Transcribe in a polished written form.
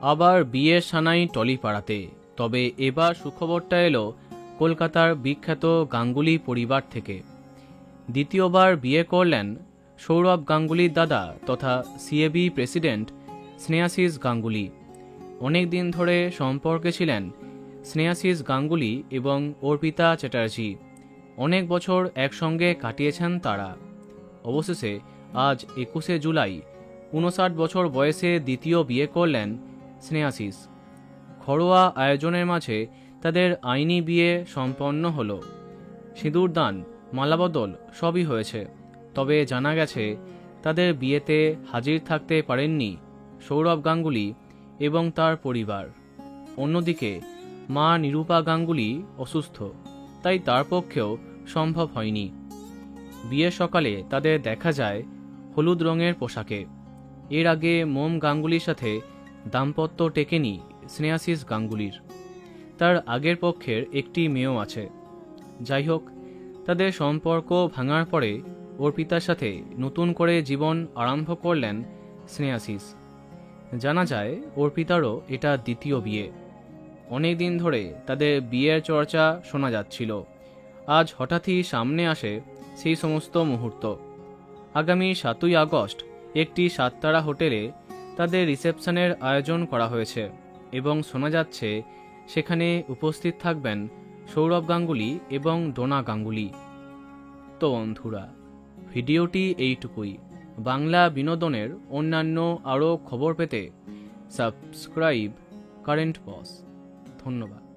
আবার বিয়ের সানাই টলিপাড়াতে। তবে এবার সুখবরটা এলো কলকাতার বিখ্যাত গাঙ্গুলি পরিবার থেকে। দ্বিতীয়বার বিয়ে করলেন সৌরভ গাঙ্গুলির দাদা তথা সিএবি প্রেসিডেন্ট স্নেহাশিস গাঙ্গুলি। অনেক দিন ধরে সম্পর্কে ছিলেন স্নেহাশিস গাঙ্গুলি এবং অর্পিতা চ্যাটার্জি। অনেক বছর একসঙ্গে কাটিয়েছেন তারা। অবশেষে আজ 21শে জুলাই 59 বছর বয়সে দ্বিতীয় বিয়ে করলেন স্নেহাশিস। ঘরোয়া আয়োজনের মাঝে তাদের আইনি বিয়ে সম্পন্ন হল। সিঁদুরদান, মালাবদল সবই হয়েছে। তবে জানা গেছে তাদের বিয়েতে হাজির থাকতে পারেননি সৌরভ গাঙ্গুলি এবং তার পরিবার। অন্যদিকে মা নিরূপা গাঙ্গুলি অসুস্থ, তাই তার পক্ষেও সম্ভব হয়নি। বিয়ের সকালে তাদের দেখা যায় হলুদ রঙের পোশাকে। এর আগে মোম গাঙ্গুলির সাথে দাম্পত্য টেকেনি স্নেহাশিস গাঙ্গুলির। তার আগের পক্ষের একটি মেয়েও আছে। যাই হোক, তাদের সম্পর্ক ভাঙার পরে অর্পিতার সাথে নতুন করে জীবন আরম্ভ করলেন স্নেহাশিস। জানা যায় অর্পিতারও এটা দ্বিতীয় বিয়ে। অনেক দিন ধরে তাদের বিয়ের চর্চা শোনা যাচ্ছিল। আজ হঠাৎই সামনে আসে সেই সমস্ত মুহূর্ত। আগামী 7ই আগস্ট একটি 7 তারা হোটেলে তাদের রিসেপশনের আয়োজন করা হয়েছে এবং শোনা যাচ্ছে সেখানে উপস্থিত থাকবেন সৌরভ গাঙ্গুলি এবং ডোনা গাঙ্গুলি। তো বন্ধুরা, ভিডিওটি এইটুকুই। বাংলা বিনোদনের অন্যান্য আরও খবর পেতে সাবস্ক্রাইব কারেন্ট বস। ধন্যবাদ।